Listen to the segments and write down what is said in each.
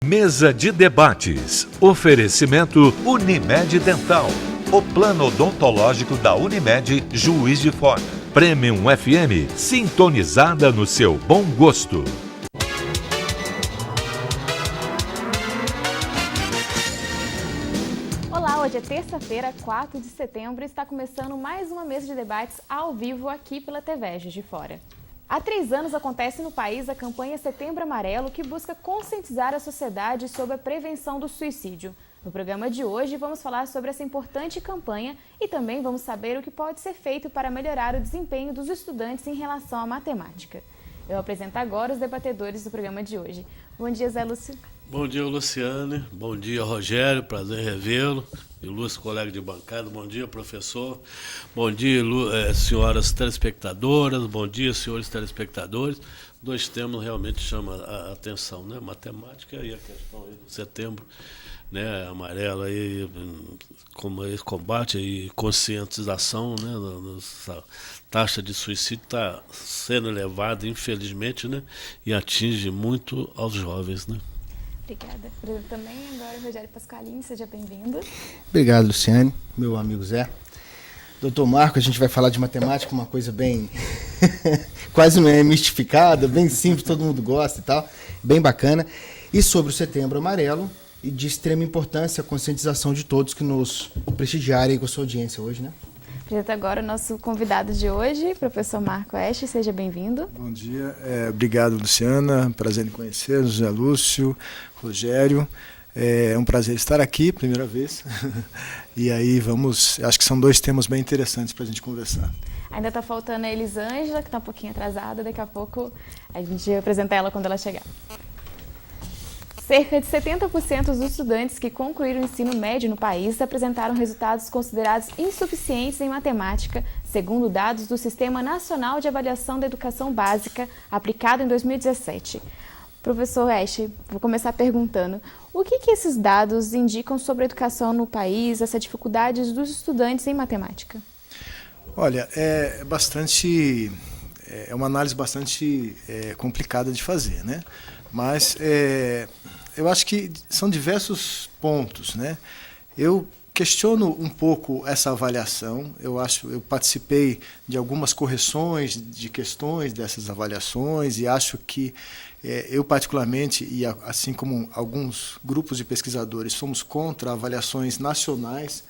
Mesa de debates. Oferecimento Unimed Dental. O plano odontológico da Unimed, Juiz de Fora. Premium FM, sintonizada no seu bom gosto. Olá, hoje é terça-feira, 4 de setembro, e está começando mais uma mesa de debates ao vivo aqui pela TV Juiz de Fora. Há 3 anos acontece no país a campanha Setembro Amarelo, que busca conscientizar a sociedade sobre a prevenção do suicídio. No programa de hoje, vamos falar sobre essa importante campanha e também vamos saber o que pode ser feito para melhorar o desempenho dos estudantes em relação à matemática. Eu apresento agora os debatedores do programa de hoje. Bom dia, Zé Lúcio. Bom dia, Luciane. Bom dia, Rogério. Prazer em revê-lo. Ilustre colega de bancada. Bom dia, professor. Bom dia, senhoras telespectadoras. Bom dia, senhores telespectadores. 2 temas realmente chamam a atenção, né? Matemática e a questão aí do setembro, né, amarelo, aí, como esse combate e conscientização, né, a taxa de suicídio está sendo elevada, infelizmente, né, e atinge muito aos jovens, né. Obrigada. Também agora o Rogério Pasqualini, seja bem-vindo. Obrigado, Luciane, meu amigo Zé. Doutor Marco, a gente vai falar de matemática, uma coisa bem quase não é mistificada, bem simples, todo mundo gosta e tal, bem bacana. E sobre o Setembro Amarelo, e de extrema importância a conscientização de todos que nos prestigiarem com a sua audiência hoje, né? Apresento agora o nosso convidado de hoje, professor Marco Este, seja bem-vindo. Bom dia, obrigado, Luciana, prazer em conhecer, José Lúcio, Rogério, é um prazer estar aqui, primeira vez, e aí acho que são 2 temas bem interessantes para a gente conversar. Ainda está faltando a Elisângela, que está um pouquinho atrasada, daqui a pouco a gente vai apresentar ela quando ela chegar. Cerca de 70% dos estudantes que concluíram o ensino médio no país apresentaram resultados considerados insuficientes em matemática, segundo dados do Sistema Nacional de Avaliação da Educação Básica, aplicado em 2017. Professor Este, vou começar perguntando, o que esses dados indicam sobre a educação no país, essa dificuldade dos estudantes em matemática? Olha, é uma análise bastante complicada de fazer, né? Mas eu acho que são diversos pontos, né? Eu questiono um pouco essa avaliação. Eu participei de algumas correções de questões dessas avaliações e acho que eu particularmente, e assim como alguns grupos de pesquisadores, somos contra avaliações nacionais,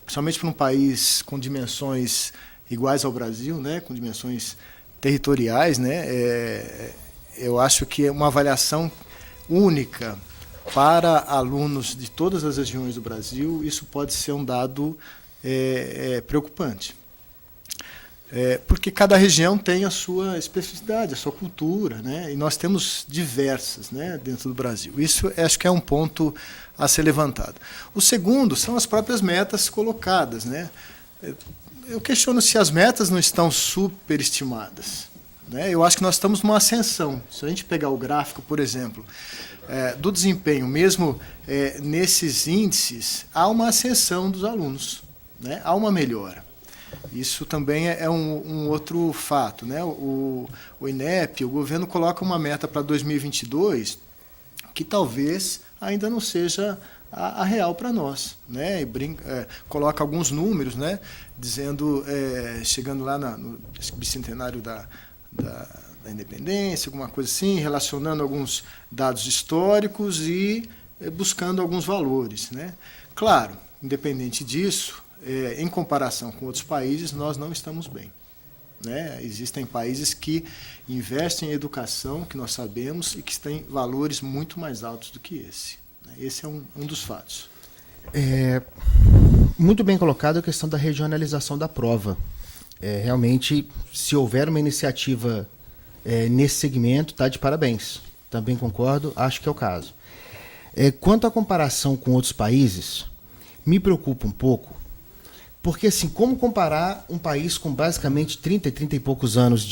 principalmente para um país com dimensões iguais ao Brasil, né? Com dimensões territoriais, né? Eu acho que é uma avaliação única para alunos de todas as regiões do Brasil, isso pode ser um dado preocupante. Porque cada região tem a sua especificidade, a sua cultura, né? E nós temos diversas, né, dentro do Brasil. Isso acho que é um ponto a ser levantado. O segundo são as próprias metas colocadas, né? Eu questiono se as metas não estão superestimadas. Eu acho que nós estamos numa ascensão. Se a gente pegar o gráfico, por exemplo, do desempenho, mesmo nesses índices, há uma ascensão dos alunos, né? Há uma melhora. Isso também é um outro fato, né? O INEP, o governo coloca uma meta para 2022 que talvez ainda não seja a real para nós, né? Coloca alguns números, né? Dizendo, chegando lá no bicentenário da independência, alguma coisa assim, relacionando alguns dados históricos e buscando alguns valores, né? Claro, independente disso, em comparação com outros países, nós não estamos bem, né? Existem países que investem em educação, que nós sabemos, e que têm valores muito mais altos do que esse. Esse é um dos fatos. Muito bem colocado a questão da regionalização da prova. Realmente, se houver uma iniciativa nesse segmento, está de parabéns. Também concordo, acho que é o caso. Quanto à comparação com outros países, me preocupa um pouco, porque assim, como comparar um país com basicamente 30 e poucos anos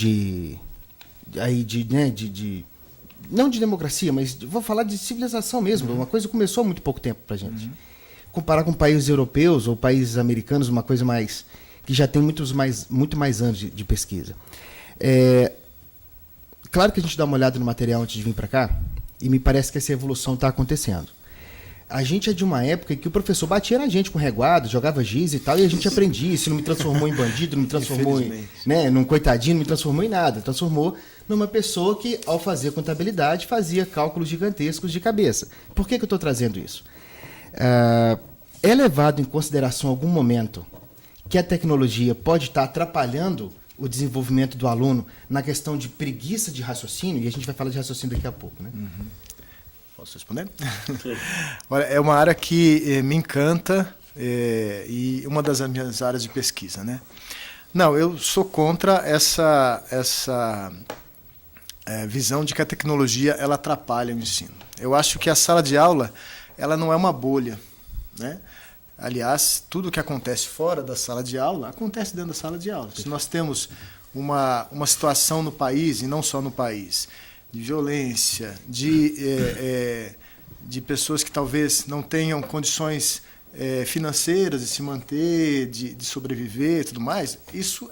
não de democracia, mas vou falar de civilização mesmo, uma coisa que começou há muito pouco tempo para a gente. Comparar com países europeus ou países americanos, uma coisa mais que já tem muito mais anos de pesquisa. Claro que a gente dá uma olhada no material antes de vir para cá, E me parece que essa evolução está acontecendo. A gente é de uma época em que o professor batia na gente com reguado, jogava giz e tal, e a gente aprendia. Isso não me transformou em bandido, não me transformou num coitadinho, não me transformou em nada. Transformou numa pessoa que, ao fazer contabilidade, fazia cálculos gigantescos de cabeça. Por que eu estou trazendo isso? É levado em consideração em algum momento que a tecnologia pode estar atrapalhando o desenvolvimento do aluno na questão de preguiça de raciocínio? E a gente vai falar de raciocínio daqui a pouco, né? Uhum. Posso responder? Olha, é uma área que me encanta e uma das minhas áreas de pesquisa, né? Não, eu sou contra essa visão de que a tecnologia ela atrapalha o ensino. Eu acho que a sala de aula ela não é uma bolha, né? Aliás, tudo que acontece fora da sala de aula acontece dentro da sala de aula. Se nós temos uma situação no país, e não só no país, de violência, de pessoas que talvez não tenham condições financeiras de se manter, de sobreviver e tudo mais,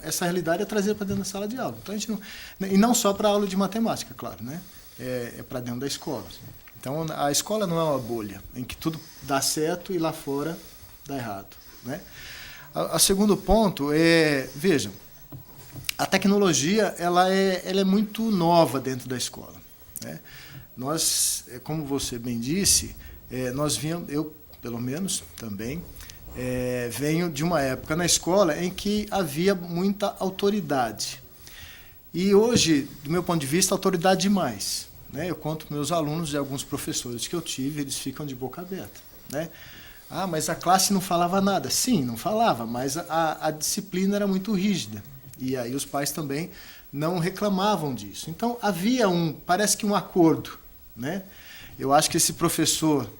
essa realidade é trazida para dentro da sala de aula. Então, e não só para a aula de matemática, claro, né? É para dentro da escola. Então, a escola não é uma bolha em que tudo dá certo e lá fora dá errado, né? O segundo ponto vejam, a tecnologia ela é muito nova dentro da escola, né? Nós, como você bem disse, eu pelo menos também venho de uma época na escola em que havia muita autoridade. E hoje, do meu ponto de vista, autoridade demais, né? Eu conto com meus alunos e alguns professores que eu tive, eles ficam de boca aberta, né? Ah, mas a classe não falava nada. Sim, não falava, mas a disciplina era muito rígida. E aí os pais também não reclamavam disso. Então havia parece que um acordo, né? Eu acho que esse professor,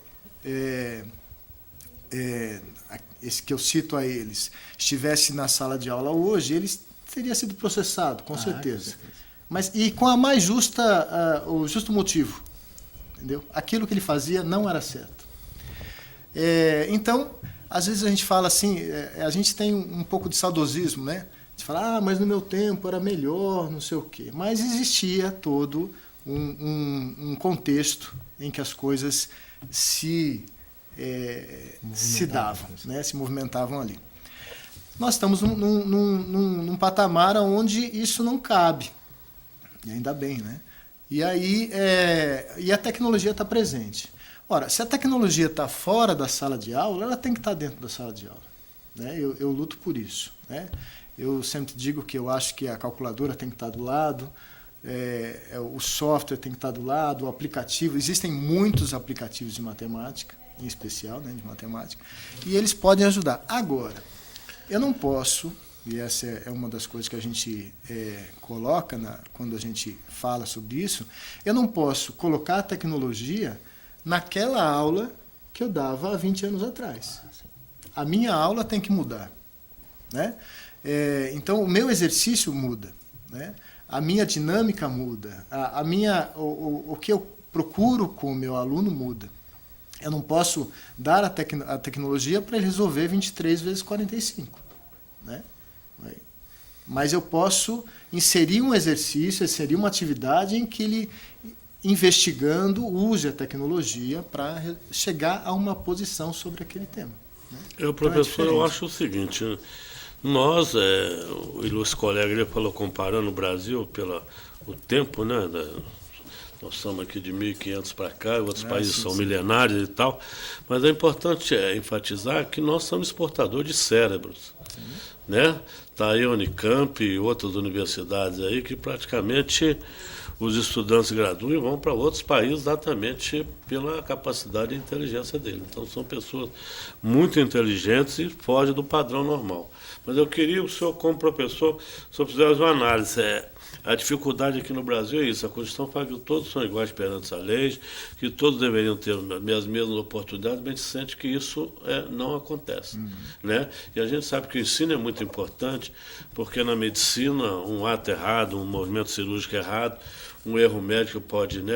esse que eu cito a eles, estivesse na sala de aula hoje, ele teria sido processado, com certeza. Mas e com a mais o justo motivo, entendeu? Aquilo que ele fazia não era certo. Então, às vezes a gente fala assim, a gente tem um pouco de saudosismo, né? A gente fala, mas no meu tempo era melhor, não sei o quê. Mas existia todo um contexto em que as coisas se davam, né? Se movimentavam ali. Nós estamos num patamar onde isso não cabe. E ainda bem, né? E aí e a tecnologia está presente. Ora, se a tecnologia está fora da sala de aula, ela tem que estar dentro da sala de aula, né? Eu luto por isso, né? Eu sempre digo que eu acho que a calculadora tem que estar do lado, o software tem que estar do lado, o aplicativo. Existem muitos aplicativos de matemática, em especial, né, de matemática, e eles podem ajudar. Agora, eu não posso, e essa é uma das coisas que a gente coloca quando a gente fala sobre isso, eu não posso colocar a tecnologia naquela aula que eu dava há 20 anos atrás. A minha aula tem que mudar, né? Então, o meu exercício muda, né? A minha dinâmica muda, o que eu procuro com o meu aluno muda. Eu não posso dar a tecnologia para ele resolver 23 vezes 45, né? Mas eu posso inserir um exercício, inserir uma atividade em que ele, investigando, use a tecnologia para chegar a uma posição sobre aquele tema, né? Professor, eu acho o seguinte, nós, o ilustre colega, ele falou comparando o Brasil o tempo, né? Nós estamos aqui de 1500 para cá, outros países são milenários e tal, mas é importante enfatizar que nós somos exportadores de cérebros, né? Está aí a Unicamp e outras universidades aí que praticamente os estudantes graduam e vão para outros países exatamente pela capacidade e inteligência deles. Então são pessoas muito inteligentes e fogem do padrão normal. Mas eu queria o senhor, como professor, o senhor fizesse uma análise. A dificuldade aqui no Brasil é isso, a Constituição fala que todos são iguais perante a lei, que todos deveriam ter as mesmas oportunidades, mas a gente sente que isso não acontece, né? E a gente sabe que o ensino é muito importante, porque na medicina um ato errado, um movimento cirúrgico errado, um erro médico pode, né,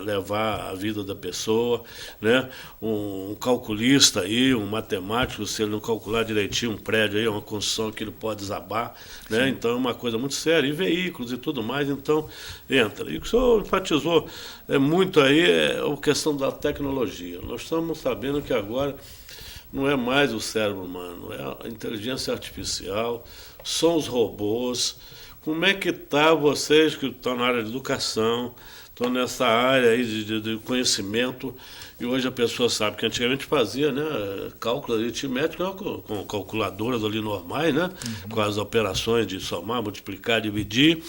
levar a vida da pessoa, né? Um calculista aí, um matemático, se ele não calcular direitinho um prédio aí, uma construção que ele pode desabar, né? Então é uma coisa muito séria, e veículos e tudo mais, então entra. E o que o senhor enfatizou muito aí é a questão da tecnologia. Nós estamos sabendo que agora não é mais o cérebro humano, é a inteligência artificial, são os robôs. Como é que está vocês que estão na área de educação, estão nessa área aí de conhecimento, e hoje a pessoa sabe que antigamente fazia, né, cálculo aritmético com calculadoras ali normais, né, com as operações de somar, multiplicar, dividir,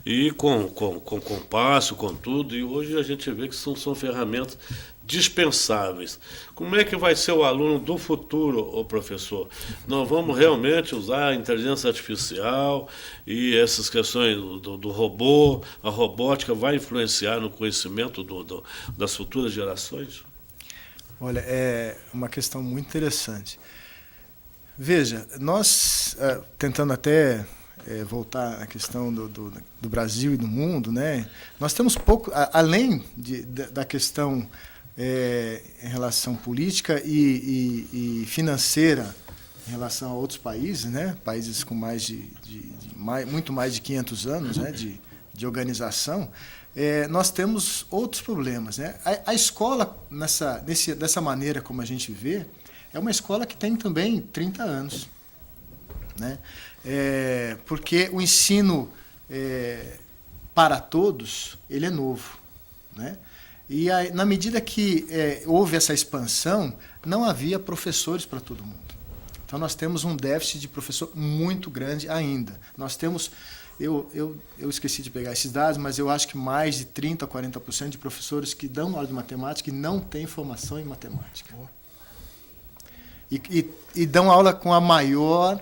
e com compasso, com tudo, e hoje a gente vê que são ferramentas dispensáveis. Como é que vai ser o aluno do futuro, ô professor? Nós vamos realmente usar a inteligência artificial e essas questões do robô, a robótica vai influenciar no conhecimento das futuras gerações? Olha, é uma questão muito interessante. Veja, nós, tentando até voltar à questão do Brasil e do mundo, né, nós temos pouco, além da questão em relação política e financeira em relação a outros países, né, países com muito mais de 500 anos, né, de organização, nós temos outros problemas, né? A escola, dessa maneira como a gente vê, é uma escola que tem também 30 anos. Né? Porque o ensino para todos, ele é novo. Né? E na medida que houve essa expansão, não havia professores para todo mundo. Então nós temos um déficit de professor muito grande ainda. Nós temos... Eu esqueci de pegar esses dados, mas eu acho que mais de 30% a 40% de professores que dão aula de matemática e não têm formação em matemática. E dão aula com a maior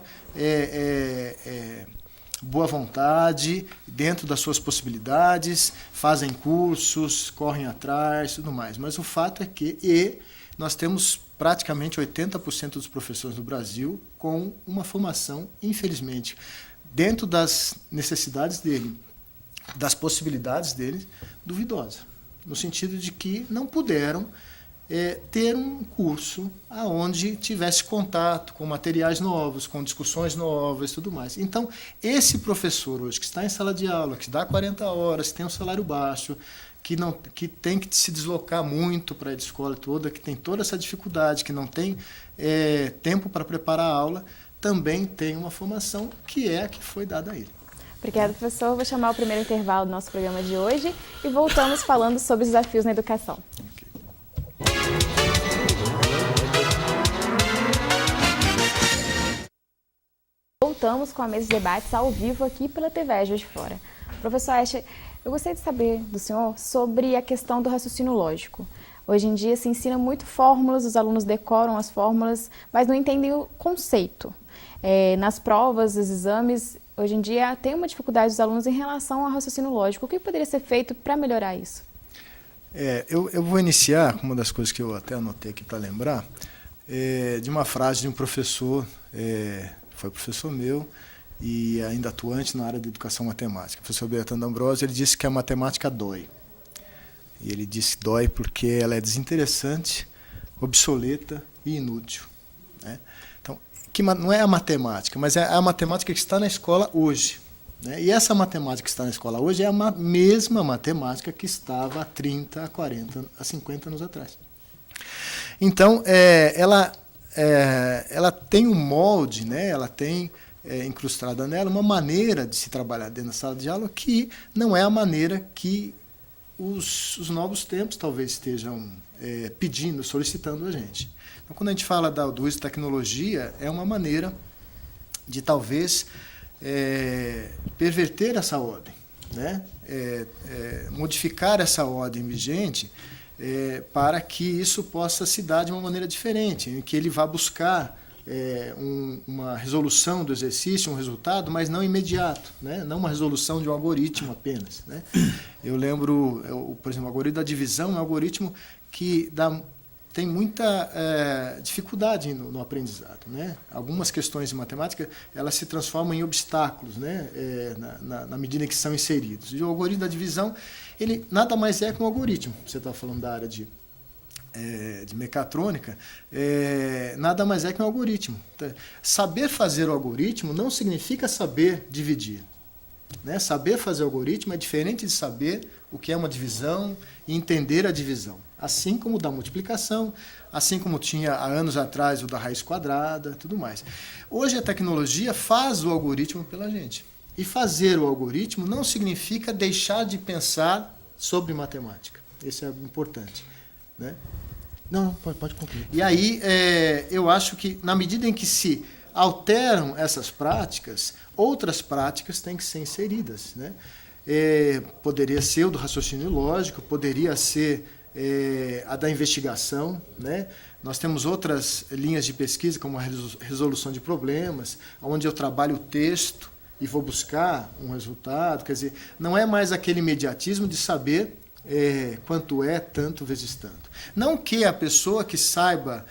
boa vontade, dentro das suas possibilidades, fazem cursos, correm atrás, tudo mais. Mas o fato é que nós temos praticamente 80% dos professores do Brasil com uma formação, infelizmente, dentro das necessidades dele, das possibilidades dele, duvidosa. No sentido de que não puderam ter um curso onde tivesse contato com materiais novos, com discussões novas e tudo mais. Então, esse professor hoje que está em sala de aula, que dá 40 horas, que tem um salário baixo, que tem que se deslocar muito para a escola toda, que tem toda essa dificuldade, que não tem tempo para preparar a aula, também tem uma formação que é a que foi dada a ele. Obrigada, professor. Vou chamar o primeiro intervalo do nosso programa de hoje e voltamos falando sobre os desafios na educação. Voltamos com a mesa de debates ao vivo aqui pela TV Juiz de Fora. Professor Escher, eu gostaria de saber do senhor sobre a questão do raciocínio lógico. Hoje em dia se ensina muito fórmulas, os alunos decoram as fórmulas, mas não entendem o conceito. Nas provas, nos exames, hoje em dia tem uma dificuldade dos alunos em relação ao raciocínio lógico. O que poderia ser feito para melhorar isso? Eu vou iniciar com uma das coisas que eu até anotei aqui para lembrar, de uma frase de um professor, foi professor meu e ainda atuante na área de educação matemática. O professor Bertrand D'Ambrosio, ele disse que a matemática dói. E ele disse que dói porque ela é desinteressante, obsoleta e inútil. Né? Então, que não é a matemática, mas é a matemática que está na escola hoje. Né? E essa matemática que está na escola hoje é a mesma matemática que estava há 30, a 40, a 50 anos atrás. Então, ela tem um molde, né? Ela tem incrustada nela uma maneira de se trabalhar dentro da sala de aula que não é a maneira que os novos tempos talvez estejam pedindo, solicitando a gente. Então, quando a gente fala do uso de tecnologia, é uma maneira de talvez perverter essa ordem, né? Modificar essa ordem vigente para que isso possa se dar de uma maneira diferente, em que ele vá buscar uma resolução do exercício, um resultado, mas não imediato, né? Não uma resolução de um algoritmo apenas. Né? Eu lembro, por exemplo, o algoritmo da divisão é um algoritmo que tem muita dificuldade no aprendizado, né? Algumas questões de matemática elas se transformam em obstáculos, né? Na medida em que são inseridos. E o algoritmo da divisão, ele nada mais é que um algoritmo. Você está falando da área de mecatrônica, nada mais é que um algoritmo. Saber fazer o algoritmo não significa saber dividir. Né? Saber fazer o algoritmo é diferente de saber o que é uma divisão e entender a divisão. Assim como o da multiplicação, assim como tinha há anos atrás o da raiz quadrada, tudo mais. Hoje a tecnologia faz o algoritmo pela gente. E fazer o algoritmo não significa deixar de pensar sobre matemática. Isso é importante. Né? Não, pode concluir. E aí, eu acho que, na medida em que se alteram essas práticas, outras práticas têm que ser inseridas. Né? Poderia ser o do raciocínio lógico, poderia ser a da investigação. Né? Nós temos outras linhas de pesquisa, como a resolução de problemas, onde eu trabalho o texto e vou buscar um resultado. Quer dizer, não é mais aquele imediatismo de saber quanto é tanto vezes tanto. Não que a pessoa que saiba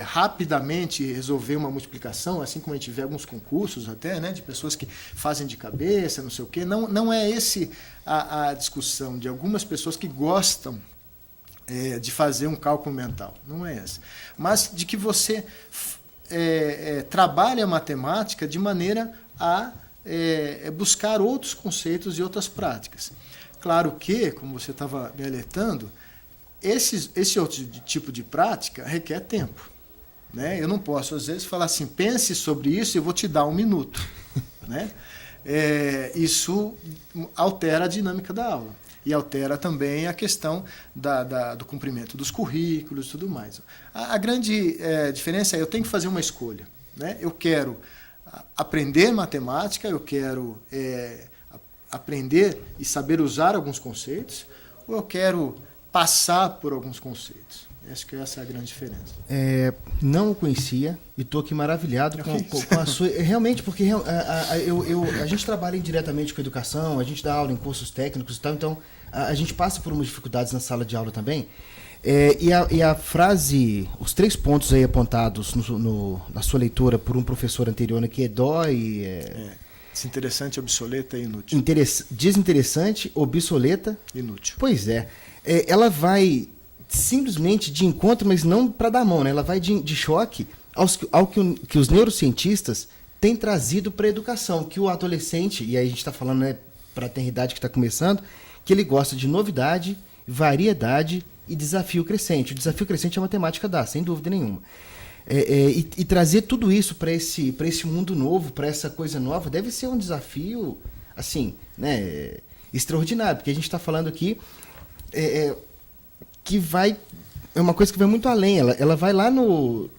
rapidamente resolver uma multiplicação, assim como a gente vê alguns concursos até, né, de pessoas que fazem de cabeça, não sei o quê, não é esse a discussão de algumas pessoas que gostam de fazer um cálculo mental. Não é essa. Mas de que você trabalhe a matemática de maneira a buscar outros conceitos e outras práticas. Claro que, como você estava me alertando, esse outro tipo de prática requer tempo. Né? Eu não posso, às vezes, falar assim, pense sobre isso e eu vou te dar 1 minuto. Né? Isso altera a dinâmica da aula. E altera também a questão do cumprimento dos currículos e tudo mais. A grande diferença é eu tenho que fazer uma escolha. Né? Eu quero aprender matemática, eu quero aprender e saber usar alguns conceitos, ou eu quero passar por alguns conceitos. Acho que essa é a grande diferença. Não o conhecia e estou aqui maravilhado com a sua... Realmente, porque a gente trabalha indiretamente com educação, a gente dá aula em cursos técnicos e tal, então a gente passa por umas dificuldades na sala de aula também. E a frase, os 3 pontos aí apontados na sua leitura por um professor anterior aqui, dói... Desinteressante, obsoleta e inútil. Desinteressante, obsoleta... Inútil. Pois é. Ela vai simplesmente de encontro, mas não para dar mão, né? Ela vai de choque ao que os neurocientistas têm trazido para a educação, que o adolescente, e aí a gente está falando, né, para a tenridade que está começando, que ele gosta de novidade, variedade e desafio crescente. O desafio crescente a matemática dá, sem dúvida nenhuma. E trazer tudo isso para esse mundo novo, para essa coisa nova, deve ser um desafio assim, né, extraordinário, porque a gente está falando aqui que é uma coisa que vai muito além. Ela vai lá no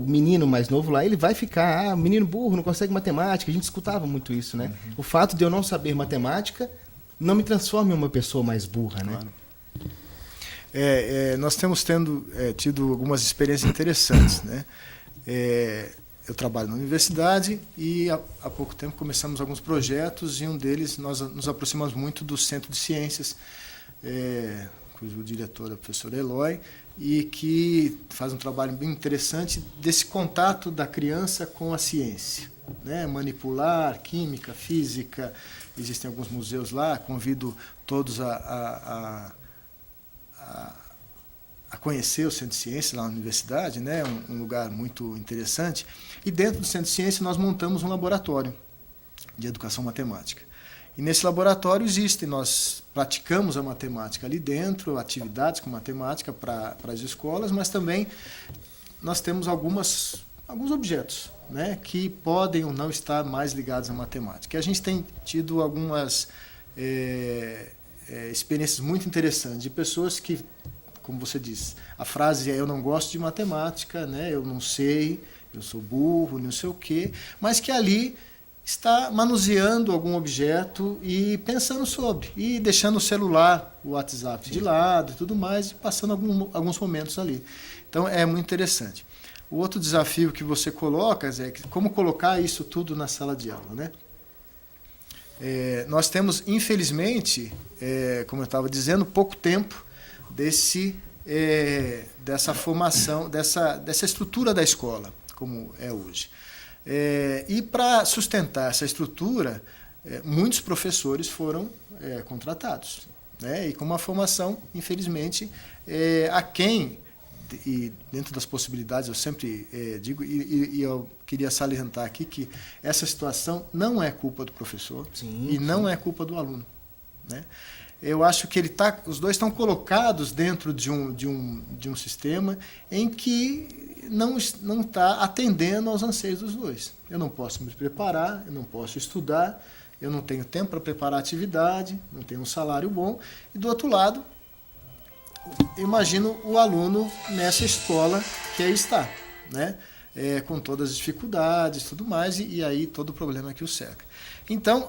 menino mais novo, lá ele vai ficar, menino burro, não consegue matemática. A gente escutava muito isso, né? Uhum. O fato de eu não saber matemática não me transforma em uma pessoa mais burra, né? Claro. Nós temos tido algumas experiências interessantes, né? Eu trabalho na universidade e há pouco tempo começamos alguns projetos, e um deles nós nos aproximamos muito do Centro de Ciências, cujo diretor é o professor Eloy, e que faz um trabalho bem interessante desse contato da criança com a ciência, né? Manipular, química, física, existem alguns museus lá, convido todos a conhecer o Centro de Ciências lá na universidade, né? Um lugar muito interessante. E dentro do Centro de Ciências nós montamos um laboratório de educação matemática. E nesse laboratório nós praticamos a matemática ali dentro, atividades com matemática para as escolas, mas também nós temos alguns objetos, né, que podem ou não estar mais ligados à matemática. E a gente tem tido algumas experiências muito interessantes de pessoas que, como você disse, a frase é: eu não gosto de matemática, né, eu não sei, eu sou burro, não sei o quê, mas que ali está manuseando algum objeto e pensando sobre, e deixando o celular, o WhatsApp de lado e tudo mais, e passando alguns momentos ali. Então é muito interessante. O outro desafio que você coloca, Zé, é como colocar isso tudo na sala de aula, né? Nós temos, infelizmente, como eu estava dizendo, pouco tempo desse dessa formação, dessa estrutura da escola, como é hoje. E para sustentar essa estrutura, muitos professores foram contratados, né? E com uma formação, infelizmente, aquém, e dentro das possibilidades, eu sempre digo, e eu queria salientar aqui que essa situação não é culpa do professor. Sim, e não é culpa do aluno, né? Eu acho que os dois estão colocados dentro de um sistema em que não está atendendo aos anseios dos dois. Eu não posso me preparar, eu não posso estudar, eu não tenho tempo para preparar a atividade, não tenho um salário bom. E do outro lado, imagino o aluno nessa escola que aí está, né? Com todas as dificuldades e tudo mais, e aí todo o problema que o cerca. Então,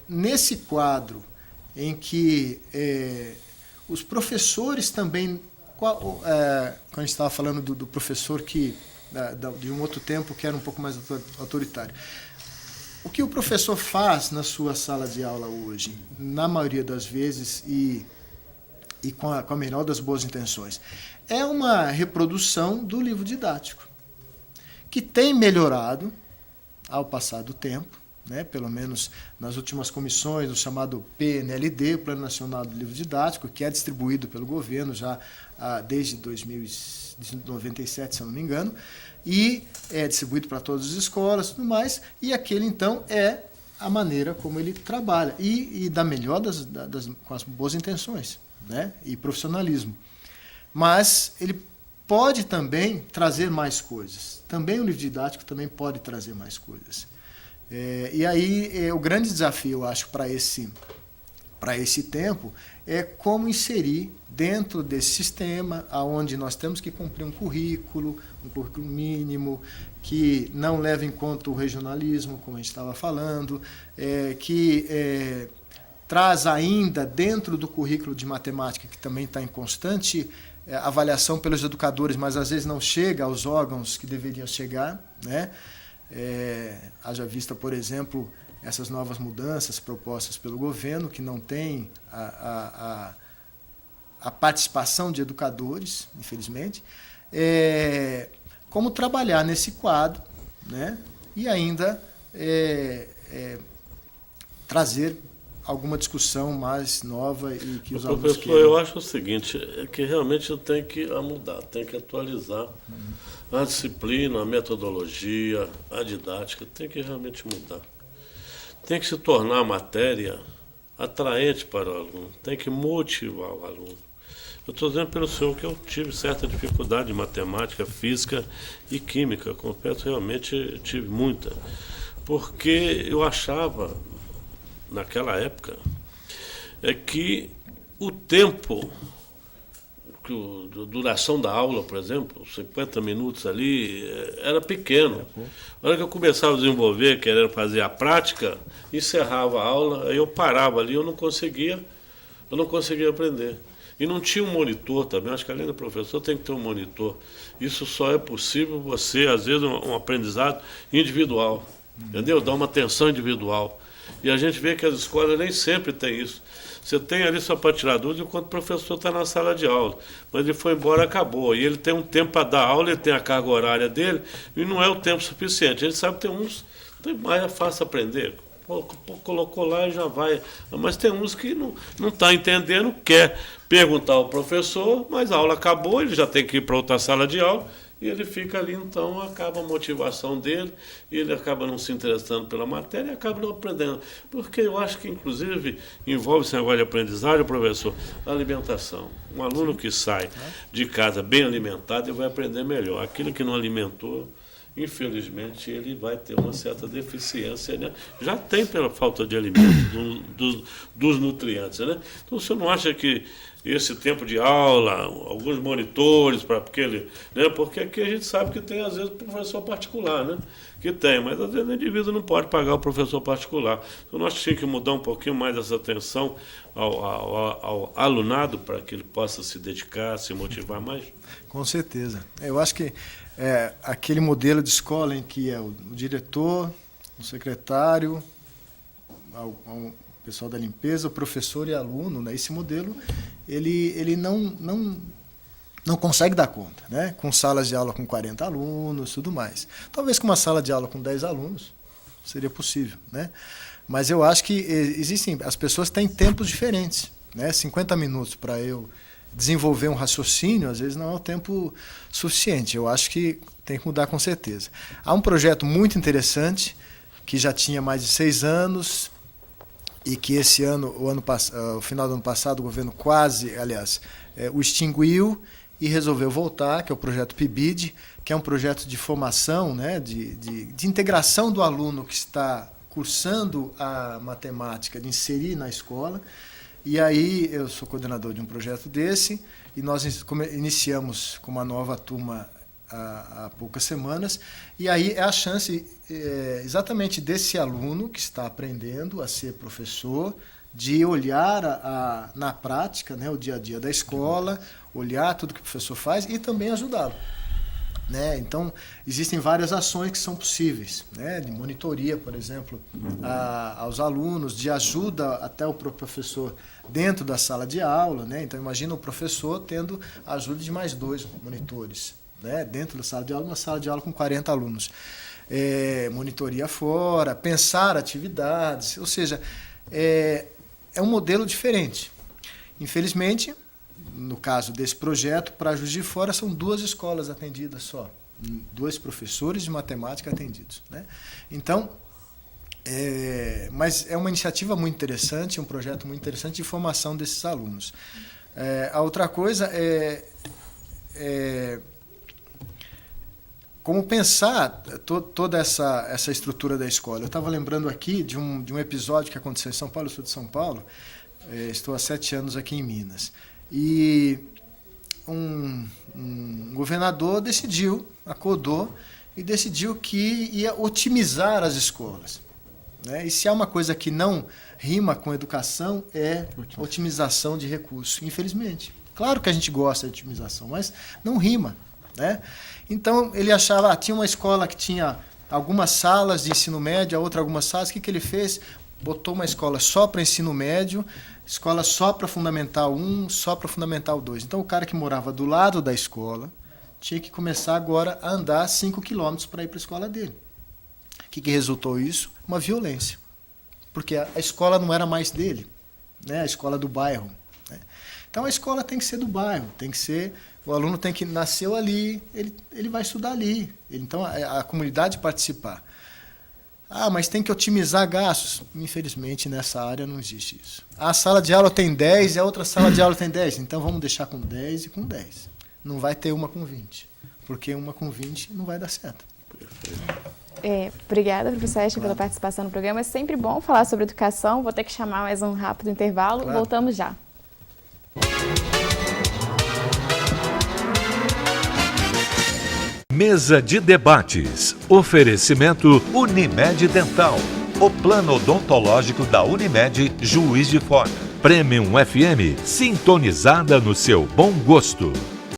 nesse quadro em que os professores também, quando a gente estava falando do professor de um outro tempo que era um pouco mais autoritário, o que o professor faz na sua sala de aula hoje, na maioria das vezes, e com a melhor das boas intenções, é uma reprodução do livro didático, que tem melhorado ao passar do tempo, né? Pelo menos nas últimas comissões, o chamado PNLD, Plano Nacional do Livro Didático, que é distribuído pelo governo já desde 1997, se eu não me engano, e é distribuído para todas as escolas e tudo mais, e aquele, então, é a maneira como ele trabalha, e da melhor com as boas intenções, né? E profissionalismo. Mas ele pode também trazer mais coisas. Também o livro didático também pode trazer mais coisas. E aí o grande desafio, eu acho, para esse tempo é como inserir dentro desse sistema, onde nós temos que cumprir um currículo mínimo, que não leva em conta o regionalismo, como a gente estava falando, que traz ainda dentro do currículo de matemática, que também está em constante avaliação pelos educadores, mas às vezes não chega aos órgãos que deveriam chegar, né? Haja vista, por exemplo, essas novas mudanças propostas pelo governo, que não tem a participação de educadores, infelizmente, como trabalhar nesse quadro, né? E ainda trazer alguma discussão mais nova e que os alunos queiram. Professor, eu acho o seguinte, que realmente tem que mudar, tem que atualizar a disciplina, a metodologia, a didática, tem que realmente mudar. Tem que se tornar a matéria atraente para o aluno, tem que motivar o aluno. Eu estou dizendo pelo senhor que eu tive certa dificuldade em matemática, física e química, confesso, realmente tive muita, porque eu achava, naquela época, que o tempo, a duração da aula, por exemplo, 50 minutos ali, era pequeno. Na hora que eu começava a desenvolver, querendo fazer a prática, encerrava a aula, aí eu parava ali, eu não conseguia aprender. E não tinha um monitor também, acho que além do professor tem que ter um monitor. Isso só é possível você, às vezes, um aprendizado individual, entendeu? Dar uma atenção individual. E a gente vê que as escolas nem sempre têm isso. Você tem ali só para tirar dúvida enquanto o professor está na sala de aula. Mas ele foi embora, acabou. E ele tem um tempo para dar aula, ele tem a carga horária dele, e não é o tempo suficiente. Ele sabe que tem uns, mais é fácil aprender. Colocou lá e já vai. Mas tem uns que não está entendendo, quer perguntar ao professor, mas a aula acabou, ele já tem que ir para outra sala de aula, e ele fica ali, então acaba a motivação dele, e ele acaba não se interessando pela matéria e acaba não aprendendo. Porque eu acho que, inclusive, envolve esse negócio de aprendizagem, professor, a alimentação. Um aluno que sai de casa bem alimentado, ele vai aprender melhor. Aquilo que não alimentou, infelizmente, ele vai ter uma certa deficiência, né? Já tem pela falta de alimentos, dos nutrientes, né? Então, o senhor não acha que esse tempo de aula, alguns monitores, porque aqui a gente sabe que tem, às vezes, professor particular, né? Que tem, mas às vezes o indivíduo não pode pagar o professor particular. Então, nós tínhamos que mudar um pouquinho mais essa atenção ao alunado para que ele possa se dedicar, se motivar mais? Com certeza. Eu acho que aquele modelo de escola em que é o diretor, o secretário, o pessoal da limpeza, o professor e aluno, né? Esse modelo ele não não consegue dar conta, né? Com salas de aula com 40 alunos, tudo mais. Talvez com uma sala de aula com 10 alunos seria possível, né? Mas eu acho que as pessoas têm tempos diferentes, né? 50 minutos para eu desenvolver um raciocínio, às vezes não é o tempo suficiente. Eu acho que tem que mudar com certeza. Há um projeto muito interessante, que já tinha mais de 6 anos, e que esse ano, o final do ano passado, o governo o extinguiu e resolveu voltar, que é o projeto PIBID, que é um projeto de formação, né, de integração do aluno que está cursando a matemática, de inserir na escola. E aí eu sou coordenador de um projeto desse, e nós iniciamos com uma nova turma há poucas semanas, e aí é a chance exatamente desse aluno que está aprendendo a ser professor, de olhar na prática, né, o dia a dia da escola, olhar tudo que o professor faz e também ajudá-lo. Né? Então, existem várias ações que são possíveis, né? De monitoria, por exemplo, aos alunos, de ajuda até o próprio professor dentro da sala de aula. Né? Então, imagina o professor tendo a ajuda de mais 2 monitores, né? Dentro da sala de aula, uma sala de aula com 40 alunos. Monitoria fora, pensar atividades, ou seja, é um modelo diferente. Infelizmente, no caso desse projeto, para Juiz de Fora, são 2 escolas atendidas só, 2 professores de matemática atendidos. Né? Então, mas é uma iniciativa muito interessante, um projeto muito interessante de formação desses alunos. A outra coisa é como pensar toda essa estrutura da escola. Eu estava lembrando aqui de um episódio que aconteceu em São Paulo, eu sou de São Paulo, estou há 7 anos aqui em Minas. E um governador acordou e decidiu que ia otimizar as escolas. Né? E se há uma coisa que não rima com educação, é otimização de recursos, infelizmente. Claro que a gente gosta de otimização, mas não rima. Né? Então, ele achava, tinha uma escola que tinha algumas salas de ensino médio, a outra algumas salas. O que ele fez? Botou uma escola só para ensino médio, escola só para Fundamental 1, só para Fundamental 2. Então, o cara que morava do lado da escola tinha que começar agora a andar 5 quilômetros para ir para a escola dele. O que resultou isso? Uma violência. Porque a escola não era mais dele, né? A escola do bairro. Né? Então, a escola tem que ser do bairro, tem que ser... O aluno tem que nasceu ali, ele vai estudar ali. Então, a comunidade participar. Mas tem que otimizar gastos. Infelizmente, nessa área não existe isso. A sala de aula tem 10 e a outra sala de aula tem 10. Então, vamos deixar com 10 e com 10. Não vai ter uma com 20. Porque uma com 20 não vai dar certo. Obrigada, professor Esther, pela participação no programa. É sempre bom falar sobre educação. Vou ter que chamar mais um rápido intervalo. Claro. Voltamos já. Mesa de debates. Oferecimento Unimed Dental. O plano odontológico da Unimed Juiz de Fora. Premium FM, sintonizada no seu bom gosto.